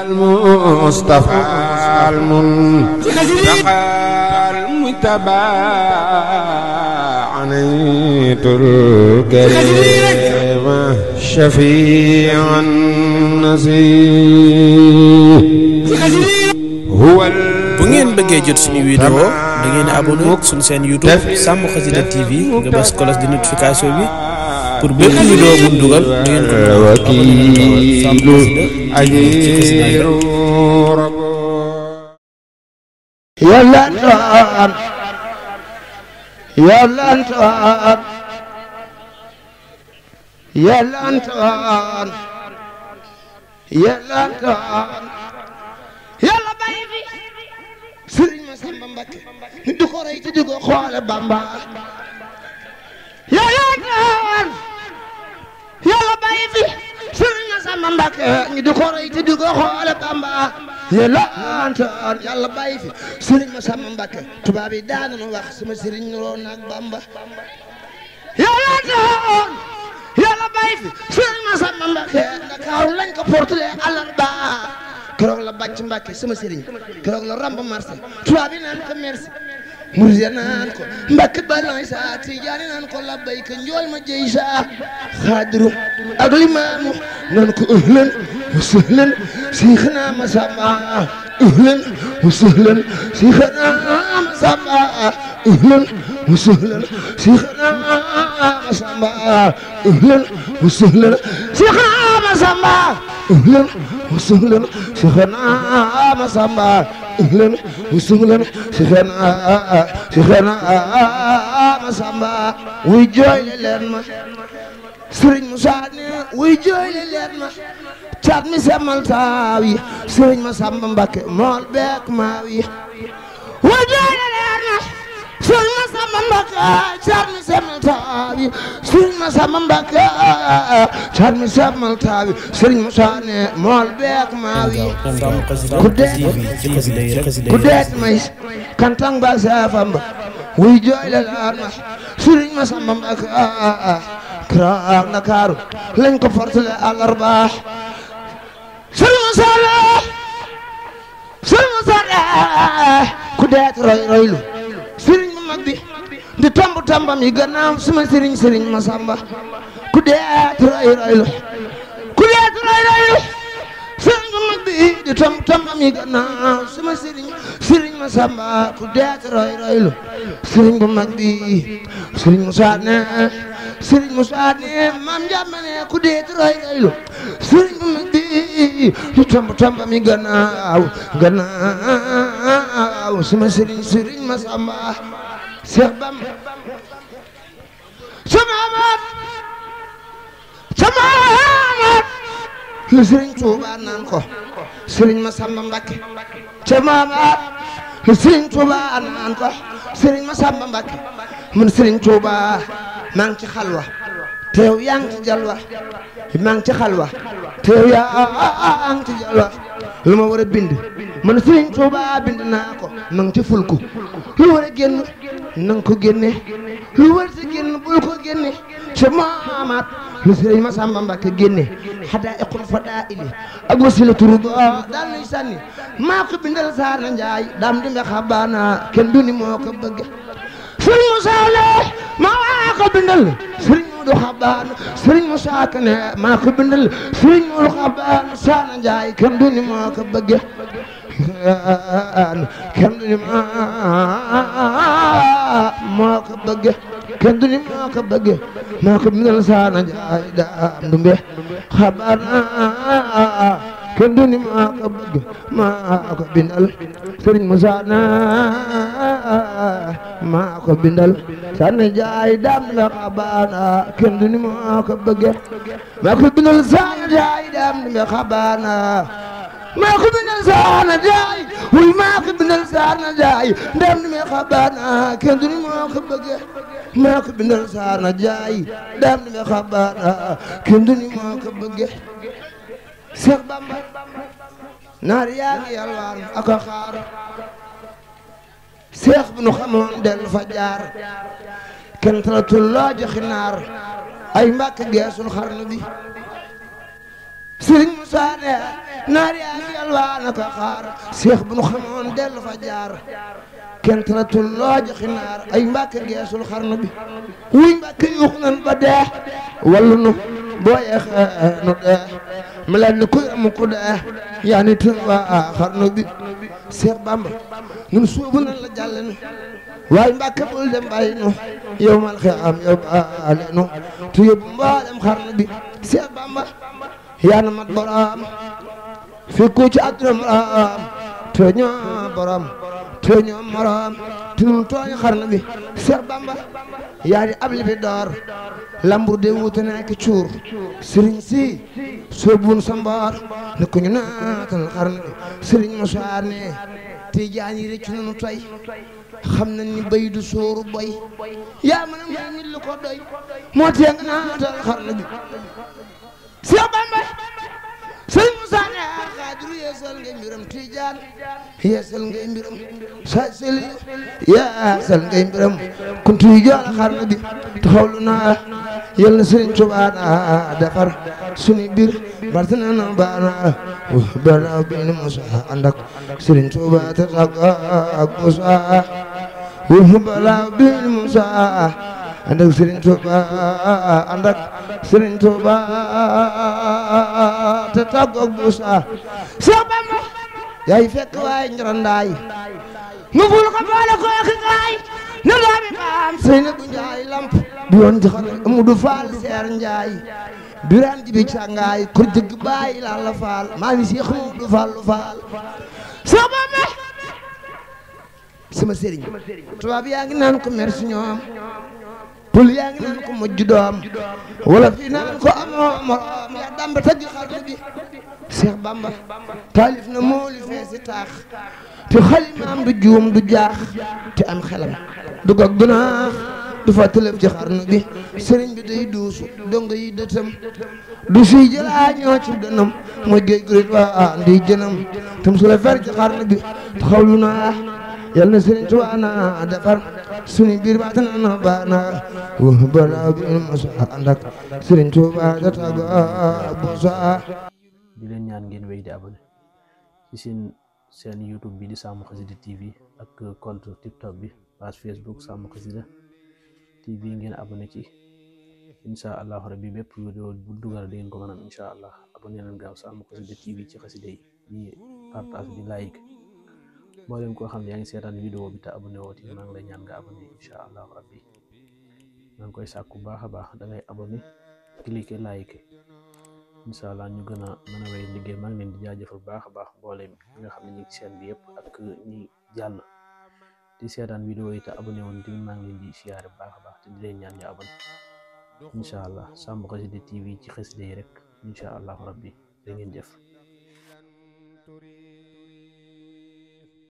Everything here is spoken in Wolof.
المصطفى المنتقى المجتبى عنيت الكريم شفيع النسيم هو bu ngeen bëggee jot suñu vidéo da ngeen abonné suñu seen YouTube Sàmm Xasida TV nga bës cloche de notification bi pour bépp vidéo bu ñu dugal ngeen ko wakiilu ajiru rabbo yallantaan yallantaan yallantaan yallantaan yàlla bàyyi fi Sëriñ Masamba Mbakke ni du ko rey te du ko xoole Bamba yallantaan yàlla bàyyi fi Sëriñ Masamba Mbakke ni du ko rey te du ko xoole Bamba yallantaan yàlla bàyyi fi Sëriñ Masamba Mbakke tubaab yi daanu wax sama sëriñ nuroo naag Bamba yallantaan yàlla bàyyi fi Sëriñ Masamba Mbakke Ndakaaru lañ ko portele àllarba keroog la bàcc Mbàkke sama sëriñ keroog la ramb marché tubaab yi naan ko merci murid ya naan ko Mbàkke balay sa Tijaan naan ko labbayka njool ma jëy sa xaadiru ak limaamu naan ko ahlan wa sahlan Seexna Masamba ahlan wa sahlan Seexna Masamba ahlan wa sahlan Seexna Masamba ahlan wa sahlan Seexna Masamba ahlan wa sahlan Seexna Masamba ahlan wa sahlan Seexna Masamba wuy jooyle leen ma Sëriñ Musaa ne wuy jooyle leen ma caat mi semal taaw yi Sëriñ Masamba Mbakke mool beek maaw yi wuy jooyle leen ma Sëriñ Masamba Mbakke caat mi semal taaw yi Sëriñ Masamba Mbakke caat mi semal taaw yi Sëriñ Musaa ne mool beek maaw yi ku deet may kantang ba saafamba wuy jooyle leen ma Sëriñ Masamba Mbakke keroog Ndakaaru lañ ko fortale àllarba Sëriñ Musaa ku deet roy roylu sëriñ bu mag bi di tomb tombam yi gannaaw suma sëriñ Masamba ku deet roy roylu sëriñ bu mag bi di tomb tombam yi gannaaw suma sëriñ Masamba ku deet roy roylu sëriñ bu mag bi Sëriñ Musaa ne maam Njàmba ne ku deet roy roylu sëriñ bu mag bi di tomb tombam yi gannaaw suma sëriñ Masamba Seex Bamba sama maat lu Sëriñ Tuubaa naan ko Sëriñ Masamba Mbakke sama maat lu Sëriñ Tuubaa naan ko Sëriñ Masamba Mbakke man Sëriñ Tuubaa maa ngi ci xalwa teew yaa ngi ci jalwa maa ngi ci xalwa teew yaa ngi ci jalwa lu ma war a bind man Sëriñ Tuubaa bind naa ko maa ngi ci fulku lu war a génn nang ko génne lu war a génn bul ko génne ca maamaat lu Sëriñ Masamba Mbakke génne hadaa'iqul fadaa'ili ak wasilatu rudaa daal nuy sànni maa ko bindal Saana Njaay daam di mbexa baana kenn du ni moo ko bëgg Sëriñ Musaa ne maa ko bindal Sëriñ Moodu Xabaan Sëriñ Musaa ne maa ko bindal Sëriñ Moodu Xabaan Saana Njaay kenn du ni moo ko bëgg kenn du ni moo ko bëgg kenn du ni moo ko bëgg maa ko bindal Saana Njaay daam du mbe Xabaan kenn du ni maa ko bëgg maa ko bindal Sëriñ Musaa maa ko bindal Saana Njaay daam du mbe Xabaan kenn du ni maa ko bëgg maa ko bindal Saana Njaay daam du mbe Xabaan maa ko bindal Saana Njaay wuy maa ko bindal Saana Njaay daam du mbe Xabaan kenn du ni maa ko bëgg maa ko bindal Saana Njaay daam du mbe Xabaan kenn du ni maa ko bëgg Seex Bamba naar yaa ngi yalwaan ak a xaar seex bu nu xamoon dellu fa jaar kenn talatul loo joxi naar ay Mbàkke geesul xarnu bi Sëriñ Musaa ne naar yaa ngi yalwaana ko xaar seex bu nu xamoon dellu fa jaar kenn taratul loo joxi naar ay mbàkke geesul xarnu bi wuy mbàkke yuux nan ba dee wallu nu boo yeexee nu dee mu leen ni kuy amu ku dee yaa ni tën waa xarnu bi Seex Bamba ñun suubu nan la jàlle nu waaye mbàkke bul dem bàyyi nu yow mal xiyaam yow baale nu te yóbbu mboolem xarnu bi Seex Bamba yaa na mat borom fi ku ci àdduna morom te ñoo borom te ñoo morom te ñun tooñ xarnu bi Seex Bamba yaa di ab libi door lambur de wuute nekk cuur sëriñ si soobuun sa mboor ne ko ñu naatal xarnu bi sëriñ Musaa ne Tijaan yi rëcc nañu tey xam nañ ni bay du sóoru boy yaa mën a may nit lu ko doy moo tee nga naatal xarnu bi Seex Bamba sëriñ Musaa ne Xaadiru yeesal ngay mbiram Tijaan yeesal ngay mbiram sa seli yeesal ngay mbiram kuntu yi jool xarnu bi taxawlu naa yal na sëriñ Tuubaa na defar sunu biir bartana na baana bala bin Musaa ànd ak sëriñ Tuubaa te tàgga ak Musaa bala bin Musaa ànd ak sëriñ Tuubaa ànd ak sëriñ Tuubaa te tàgga ak Musaa Seex Bamba yaay fekk waay njorondaay mu ful ko boole ko ak gaay na doomi maam Seynabu Njaay lamp bi yoon ci xarnu Amudu Faal Seer Njaay biraan ji bi càngaay kur jëgg baay laa la faal maa ngi Seex Amudu Faal lu faal Seex Bamba sama sëriñ tubaab yaa ngi naan ko merci ñoom pul yaa ngi naan ko mujj doom wala fii naan ko amoo morom yaa damba tëgg xarnu bi Seex Bamba taalif na mooli feesi taax te xalimaam du juum du jaax te am xelam du gog du naax du fa tëlëf ci xarnu bi sëriñ bi day duusu dongo yi dëtëm du suy jëlaa ñoo ci dënam mooy géej gurit waa ndi jënam tam su la fer ci xarnu bi taxawlu naa yal na sëriñ Tuubaa na defar sunu biir baata na baana bala bi Musaa ànd ak sëriñ Tuubaa da tàgga Musaa di leen ñaan ngeen wéy di abonné ci seen YouTube bi di Sàmm Xasida TV ak compte TikTok bi page Facebook Sàmm Xasida TV ngeen abonné ci insha allah rabbi bépp vidéo bu dugal di ngeen ko mën a am insha allah abonné leen gaaw Sàmm Xasida TV ci xasida yi di partage di like boo leen koo xam ne yaa ngi seetaan vidéo bi te abonné woo maa ngi lay ñaan nga abonné insha allah rabbi maa ngi koy sàkku baax a baax da ngay abonné cliquer like insha allah ñu gën a mën a wéy liggéey maa ngi leen di jaajëfal baax a baax mboolem ñi nga xam ne ñu ngi seen bi yëpp ak ñi jàll di seetaan vidéo yi te abonné woon tamit maa ngi leen di siyaare baax a baax te di leen ñaan ñu abonné insha allah Sàmm Xasida TV ci xasida yi rek insha allah rabbi da ngeen jëf